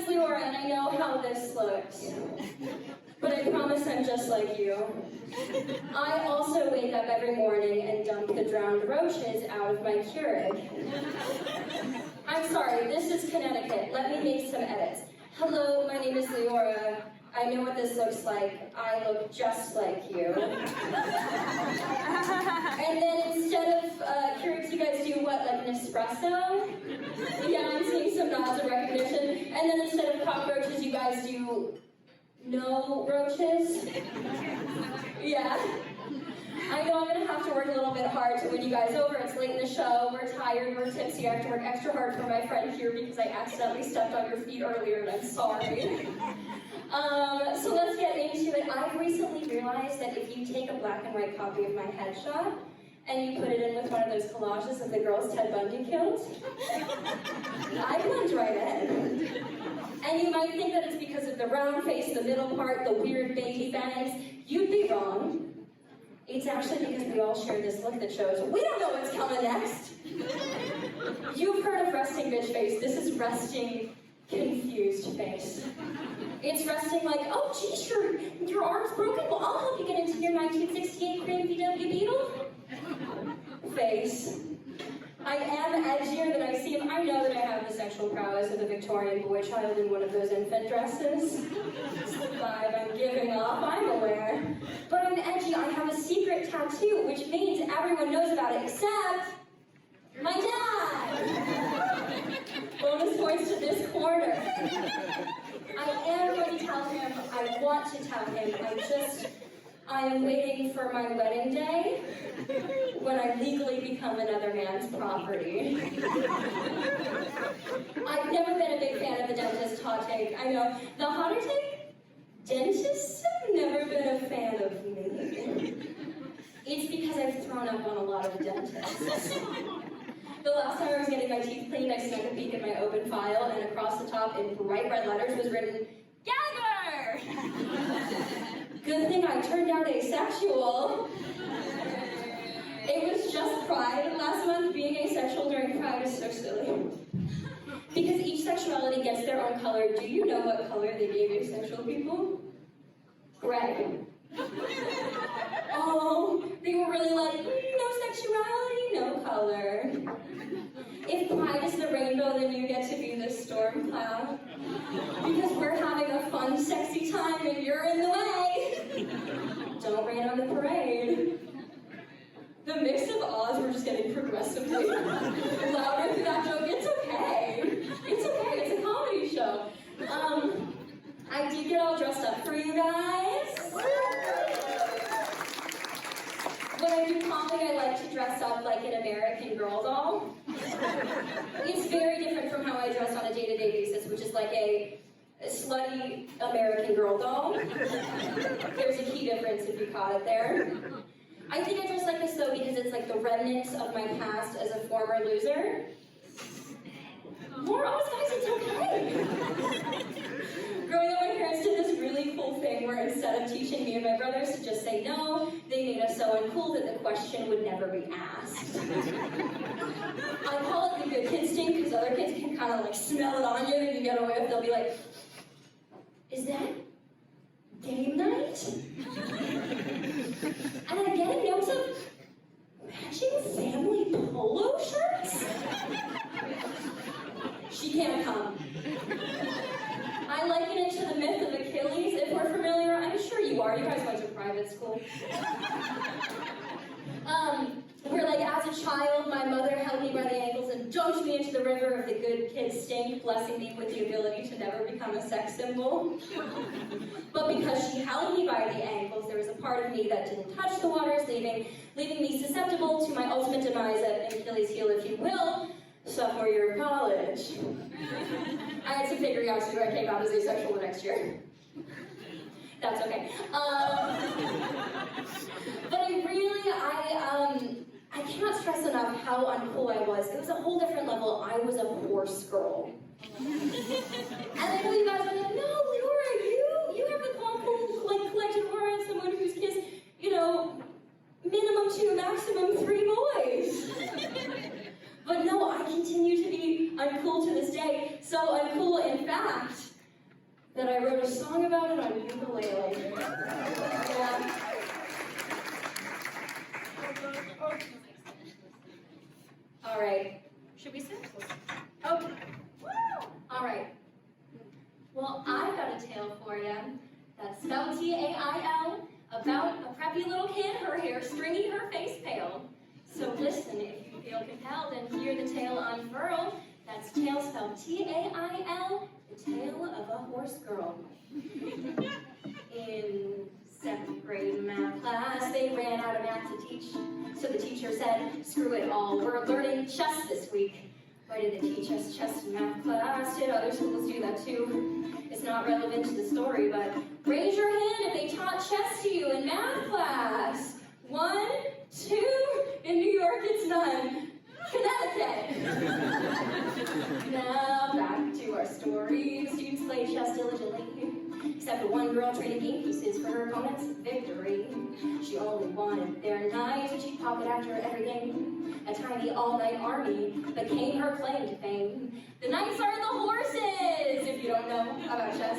name's Leorah, and I know how this looks. But I promise I'm just like you. I also wake up every morning and dump the drowned roaches out of my Keurig. I'm sorry, this is Connecticut. Let me make some edits. Hello, my name is Leorah. I know what this looks like. I look just like you. And then instead of Keurigs, you guys do what, like an espresso? Yeah, I'm seeing some nods of recognition. And then instead of cockroaches, you guys do no roaches? Yeah. I know I'm gonna have to work a little bit hard to win you guys over. It's late in the show, we're tired, we're tipsy. I have to work extra hard for my friend here because I accidentally stepped on your feet earlier and I'm sorry. So let's get into it. I've recently realized that if you take a black and white copy of my headshot and you put it in with one of those collages of the girls Ted Bundy killed, I blend right in. And you might think that it's because of the round face, the middle part, the weird baby fangs. You'd be wrong. It's actually because we all share this look that shows, we don't know what's coming next. You've heard of resting bitch face. This is resting confused face. It's resting like, oh geez, your arm's broken? Well, I'll help you get into your 1968 cream VW Beetle. Face. I am edgier than I seem. I know that I have the sexual prowess of a Victorian boy child in one of those infant dresses. It's the vibe I'm giving off, I'm aware. But I'm edgy, I have a secret tattoo, which means everyone knows about it except my dad! Bonus points to this corner. I am going to tell him, I want to tell him, I am waiting for my wedding day when I legally become another man's property. I've never been a big fan of the dentist hot take. I know, the hotter take? Dentists have never been a fan of me. It's because I've thrown up on a lot of dentists. The last time I was getting my teeth cleaned, I snuck a peek at my open file, and across the top in bright red letters was written, Gallagher! Good thing I turned out asexual. It was just Pride last month. Being asexual during Pride is so silly. Because each sexuality gets their own color. Do you know what color they gave asexual people? Gray. Oh, they were really like, no sexuality, no color. If Pride is the rainbow, then you get to be the storm cloud. Because we're having a fun, sexy time and you're in the way. Don't rain on the parade. The mix of ahs were just getting progressively louder through that joke. It's okay. It's okay, it's a comedy show. I did get all dressed up for you guys. When I do comedy, I like to dress up like an American Girl doll. It's very different from how I dress on a day-to-day basis, which is like a slutty American Girl doll. There's a key difference if you caught it there. I think I dress like this though because it's like the remnants of my past as a former loser. More Oz guys, it's okay. Growing up, my parents did this really cool thing where instead of teaching me and my brothers to just say no, they made us so uncool that the question would never be asked. I call it the good kid stink because other kids can kind of like smell it on you and you get away with it. They'll be like, is that game night? And I'm getting notes of matching family polo shirts? She can't come. I liken it to the myth of Achilles. If we're familiar, I'm sure you are. You guys went to private school. Where like as a child, my mother held me by the ankles and dunked me into the river of the good kid stink, blessing me with the ability to never become a sex symbol. But because she held me by the ankles, there was a part of me that didn't touch the waters, leaving me susceptible to my ultimate demise at Achilles' heel, if you will, sophomore year of college. I had some figuring out where I came out as asexual the next year. That's okay. But I cannot stress enough how uncool I was. It was a whole different level. I was a horse girl. And I know you guys are like, no, Leorah, you have the calm, cool, like, collected aura of someone who's kissed, minimum 2, maximum 3 boys. But no, I continue to be uncool to this day. So uncool, in fact, song about it on ukulele. Yeah. All right. Should we sing? Okay. Woo! All right. Well, I've got a tale for you that's spelled T-A-I-L, about a preppy little kid, her hair stringy, her face pale. So listen if you feel compelled and hear the tale unfurl. That's tale spelled T-A-I-L, the tale of a horse girl. In 7th grade math class, they ran out of math to teach. So the teacher said, screw it all, we're learning chess this week. Why did they teach us chess in math class? Did other schools do that too? It's not relevant to the story, but raise your hand if they taught chess to you in math class. 1, 2, in New York it's none. Connecticut. Now back to our story. The students played chess diligently, except for one girl trading game pieces for her opponent's victory. She only wanted their knights, and she'd pocket after every game. A tiny all-night army became her claim to fame. The knights are the horses, if you don't know about chess.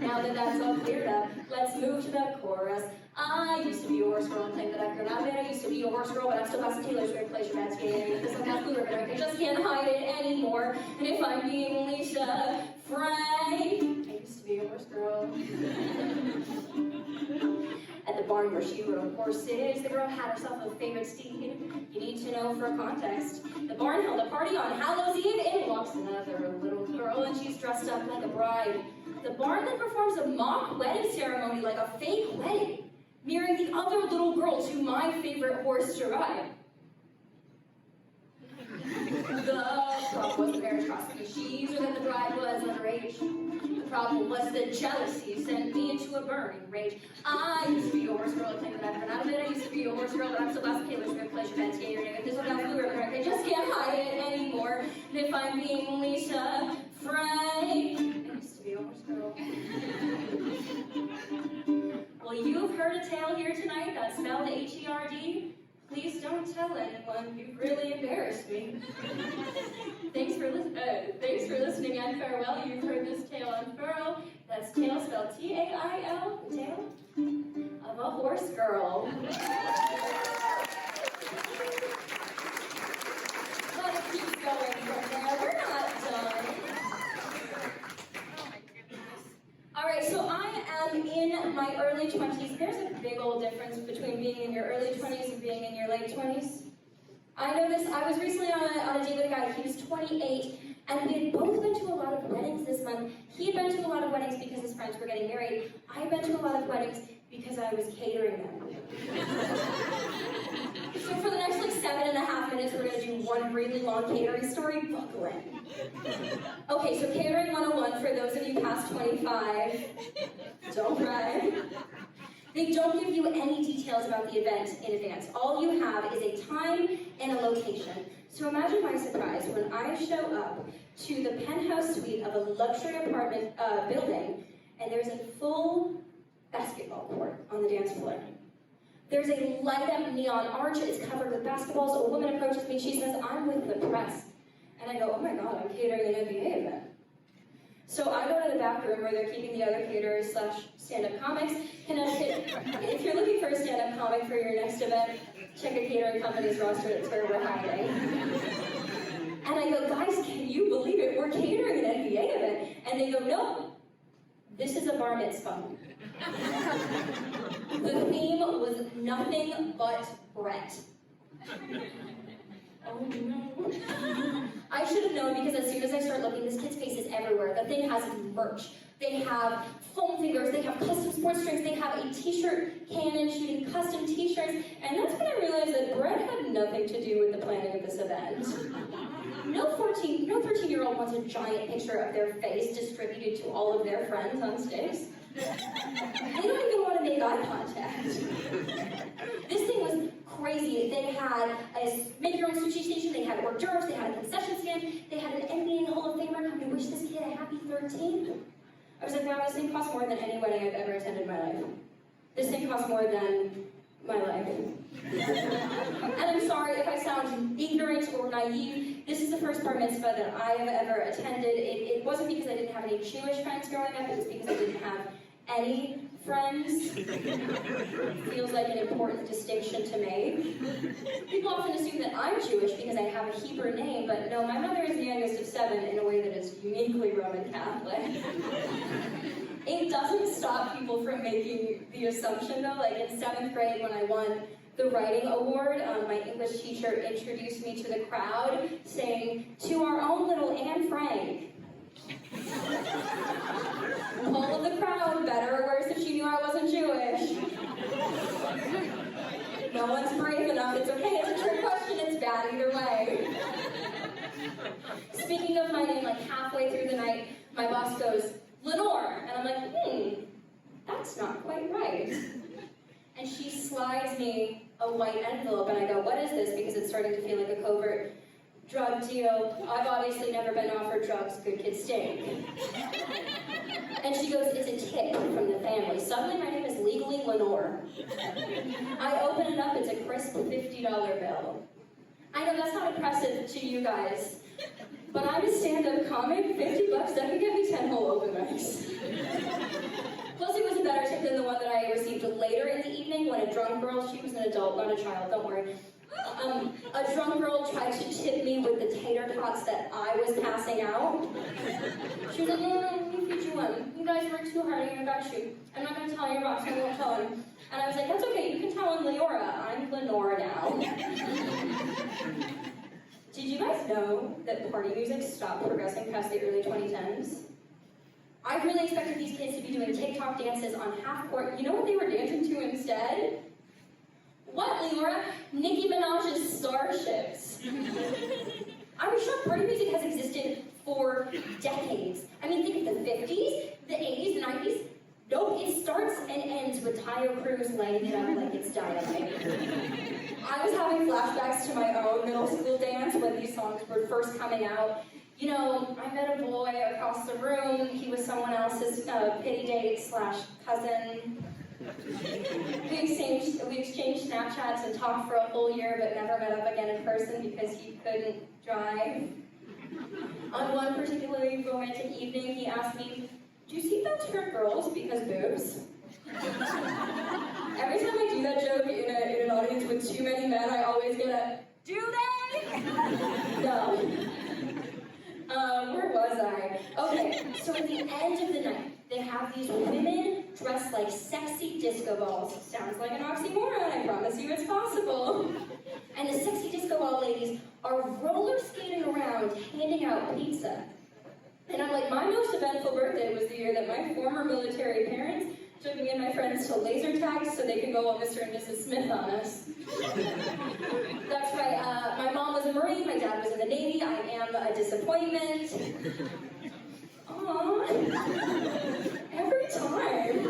Now that that's all cleared up, let's move to the chorus. I used to be a horse girl and claim that I could not. I used to be a horse girl, but I'm still got some Taylor Swift pleasure bad skin. This one has blue ribbon, I just can't hide it anymore. And if I'm being Lisa Frank, I used to be a horse girl. At the barn where she rode horses, the girl had herself a favorite steed. You need to know for context. The barn held a party on Hallows Eve. In walks another little girl, and she's dressed up like a bride. The barn then performs a mock wedding ceremony, like a fake wedding, mirroring the other little girl to my favorite horse to ride. The problem wasn't meritocracy, she's or that the bride was underage. The problem was the jealousy sent me into a burning rage. I used to be a horse girl, I claim that I've run out of it. I used to be a horse girl, but I'm still lost Taylor Swift, pleasure bad skater. If this one has blue ribbon, I just can't hide it anymore. And if I'm being Lisa Frank, girl. Well, you've heard a tale here tonight that's spelled H-E-R-D. Please don't tell anyone. You've really embarrassed me. Thanks for listening and farewell. You've heard this tale unfurl. That's tale spelled T-A-I-L, the tale of a horse girl. Let's keep going from there. We're not done. Alright, so I am in my early 20s. There's a big old difference between being in your early 20s and being in your late 20s. I know this. I was recently on a date with a guy. He was 28, and we had both been to a lot of weddings this month. He had been to a lot of weddings because his friends were getting married. I had been to a lot of weddings because I was catering them. So for the next 7.5 minutes, we're going to do one really long catering story. Buckle in. Okay, so catering 101 for those of you past 25. Don't cry. They don't give you any details about the event in advance. All you have is a time and a location. So imagine my surprise when I show up to the penthouse suite of a luxury apartment building, and there's a full basketball court on the dance floor. There's a light-up neon arch. It's covered with basketballs. A woman approaches me. She says, "I'm with the press." And I go, "Oh my God, I'm catering an NBA event." So I go to the back room where they're keeping the other caterers / stand-up comics. Connecticut, if you're looking for a stand-up comic for your next event, check a catering company's roster. That's where we're hiding. And I go, "Guys, can you believe it? We're catering an NBA event." And they go, "No, this is a bar mitzvah." The theme was nothing but Brett. Oh no. I should have known because as soon as I start looking, this kid's face is everywhere. The thing has merch. They have foam fingers, they have custom sports drinks, they have a t-shirt cannon shooting custom t-shirts, and that's when I realized that Brett had nothing to do with the planning of this event. No 13-year-old wants a giant picture of their face distributed to all of their friends on stage. They don't even want to make eye contact. This thing was crazy. They had a make-your-own sushi station, they had hors d'oeuvres, they had a concession stand, they had an NBA Hall of Famer come to wish this kid a happy 13th. I was like, wow, this thing costs more than any wedding I've ever attended in my life. This thing costs more than my life. And I'm sorry if I sound ignorant or naive. This is the first bar mitzvah that I have ever attended. It wasn't because I didn't have any Jewish friends growing up, it was because I didn't have any friends feels like an important distinction to make. People often assume that I'm Jewish because I have a Hebrew name, but no, my mother is the youngest of 7 in a way that is uniquely Roman Catholic. It doesn't stop people from making the assumption though, like in 7th grade when I won the writing award, my English teacher introduced me to the crowd saying, "To our own little Anne Frank." All of the crowd, better or worse if she knew I wasn't Jewish. No one's brave enough, it's okay, it's a trick question, it's bad either way. Speaking of my name, like halfway through the night, my boss goes, "Leorah," and I'm like, that's not quite right. And she slides me a white envelope, and I go, "What is this?" Because it's starting to feel like a covert drug deal. I've obviously never been offered drugs, good kid stink. And she goes, "It's a tip from the family." Suddenly my name is legally Leorah. I open it up, it's a crisp $50 bill. I know that's not impressive to you guys, but I'm a stand-up comic, $50, that could get me 10 whole open mics. Plus it was a better tip than the one that I received later in the evening when a drunk girl, she was an adult, not a child, don't worry. A drunk girl tried to tip me with the tater tots that I was passing out. She was like, "No, let me feed you one. You guys work too hard, I got you. I'm not going to tell your boss, I won't tell him." And I was like, "That's okay, you can tell him Leorah. I'm Leorah now." Did you guys know that party music stopped progressing past the early 2010s? I really expected these kids to be doing TikTok dances on half-court. You know what they were dancing to instead? What, Leorah? Nicki Minaj's Starships. I was sure party music has existed for decades. I mean, think of the 50s, the 80s, the 90s. Nope, it starts and ends with Tayo Cruz laying it up like it's dynamite. I was having flashbacks to my own middle school dance when these songs were first coming out. You know, I met a boy across the room. He was someone else's pity date / cousin. We exchanged Snapchats and talked for a whole year, but never met up again in person because he couldn't drive. On one particularly romantic evening, he asked me, "Do seatbelts hurt girls because boobs?" Every time I do that joke in an audience with too many men, I always get a, "Do they?" No. Where was I? Okay, so at the end of the night, they have these women dressed like sexy disco balls. Sounds like an oxymoron, I promise you it's possible. And the sexy disco ball ladies are roller skating around, handing out pizza. And I'm like, my most eventful birthday was the year that my former military parents took me and my friends to laser tags so they could go all Mr. and Mrs. Smith on us. That's right, my mom was a Marine, my dad was in the Navy, I am a disappointment. Aww. Every time.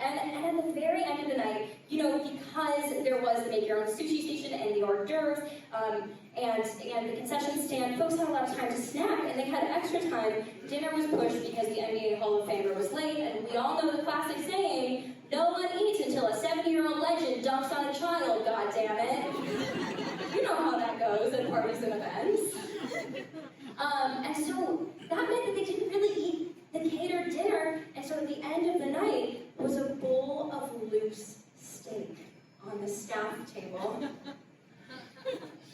And at the very end of the night, you know, because there was the make your own sushi station and the hors d'oeuvres, and the concession stand, folks had a lot of time to snack, and they had extra time. Dinner was pushed because the NBA Hall of Famer was late, and we all know the classic saying, "No one eats until a 70-year-old legend dumps on a child, goddammit." You know how that goes at parties and events. And so that meant that they didn't really eat the catered dinner, and so at the end of the night was a bowl of loose steak on the staff table.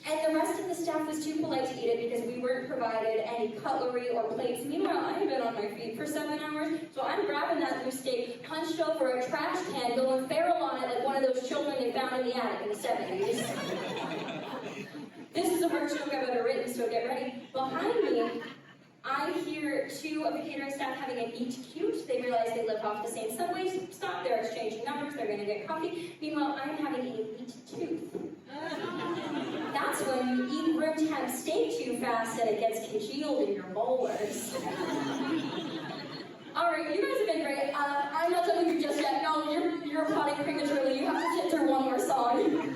And the rest of the staff was too polite to eat it because we weren't provided any cutlery or plates. Meanwhile, I had been on my feet for 7 hours, so I'm grabbing that loose steak, hunched over a trash can, going feral on it like one of those children they found in the attic in the 70s. This is the worst joke I've ever written, so get ready. Behind me, I hear 2 of the catering staff having a meet cute. They realize they live off the same subway stop. They're exchanging numbers. They're going to get coffee. Meanwhile, I'm having a meat tooth. That's when you eat room temp steak too fast and it gets congealed in your molars. All right, you guys have been great. I'm not done with you just yet. No, you're applauding prematurely. You have to sit through one more song.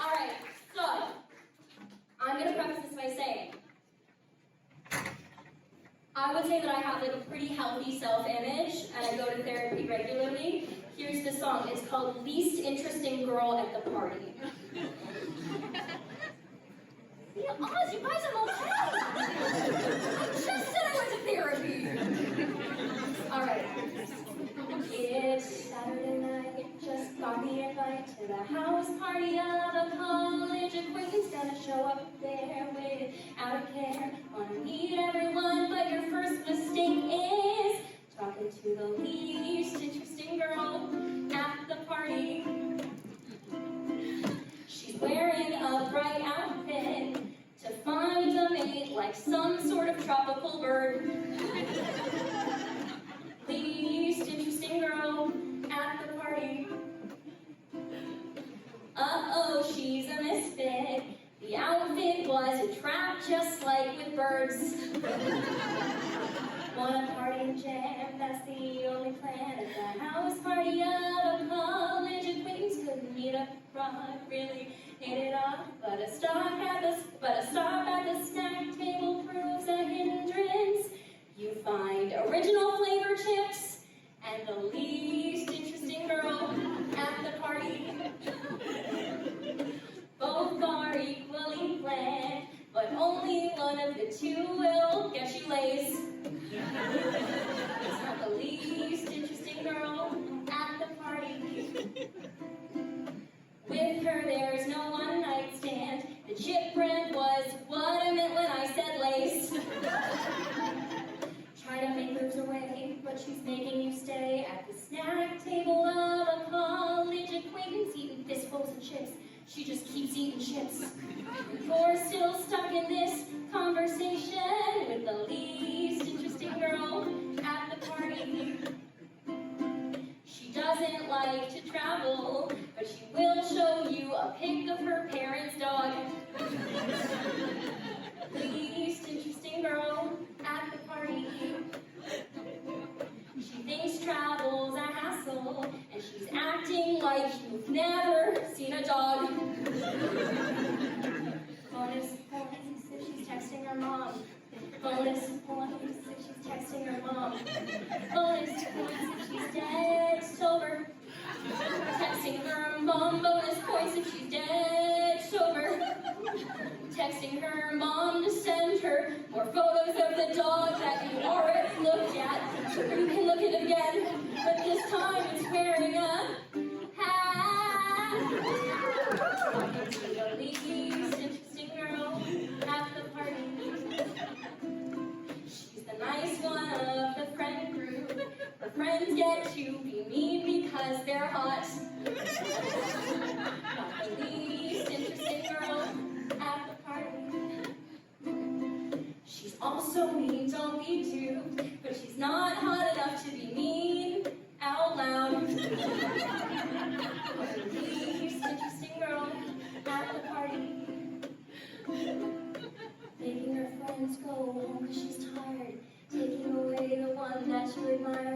Alright, so I'm going to preface this by saying I would say that I have like a pretty healthy self-image and I go to therapy regularly. Here's the song. It's called Least Interesting Girl at the Party. Yeah, Oz, you guys, I'm okay. I just said I went to therapy. All right. It's Saturday night. Just got the invite to the house party of a college acquaintance. Gonna show up there without a care. Wanna meet everyone, but your first mistake is talking to the least interesting girl at the party. She's wearing a bright outfit to find a mate like some sort of tropical bird. Least interesting girl at the party. Uh-oh, she's a misfit. The outfit was a trap just like with birds. Wanna party and jam, that's the only plan. At the house party of a college acquaintance, couldn't meet up front, really hit it off. But a stop at the snack table proves a hindrance. You find original flavor chips and the least interesting girl at the party. Both are equally bland, but only one of the two will get you lace. It's not the least interesting girl at the party. With her, there's no one night stand. The chip brand was what I meant when I said lace. Try to make moves away, but she's making you stay at the snack table of a college acquaintance, eating fistfuls of chips. She just keeps eating chips. You're still stuck in this conversation with the least interesting girl at the party. She doesn't like to travel, but she will show you a pic of her parents' dog. Least interesting girl at the party. She thinks travel's a hassle, and she's acting like you've never seen a dog. Bonus points if she's texting her mom. Bonus points if she's texting her mom. Bonus points if she's dead sober. Texting her mom. Bonus points if she's dead sober. Texting her mom to send her more photos of the dog that you already looked at, so you can look at it again, but this time it's wearing a hat. The least interesting girl at the party. She's the nice one of the friend group. Her friends get to be mean because they're hot. Not the least interesting girl at the party. She's also mean, don't be duped, but she's not hot enough to be mean out loud. The least interesting girl at the party. Making her friends go home because she's tired, taking away the one that you admire.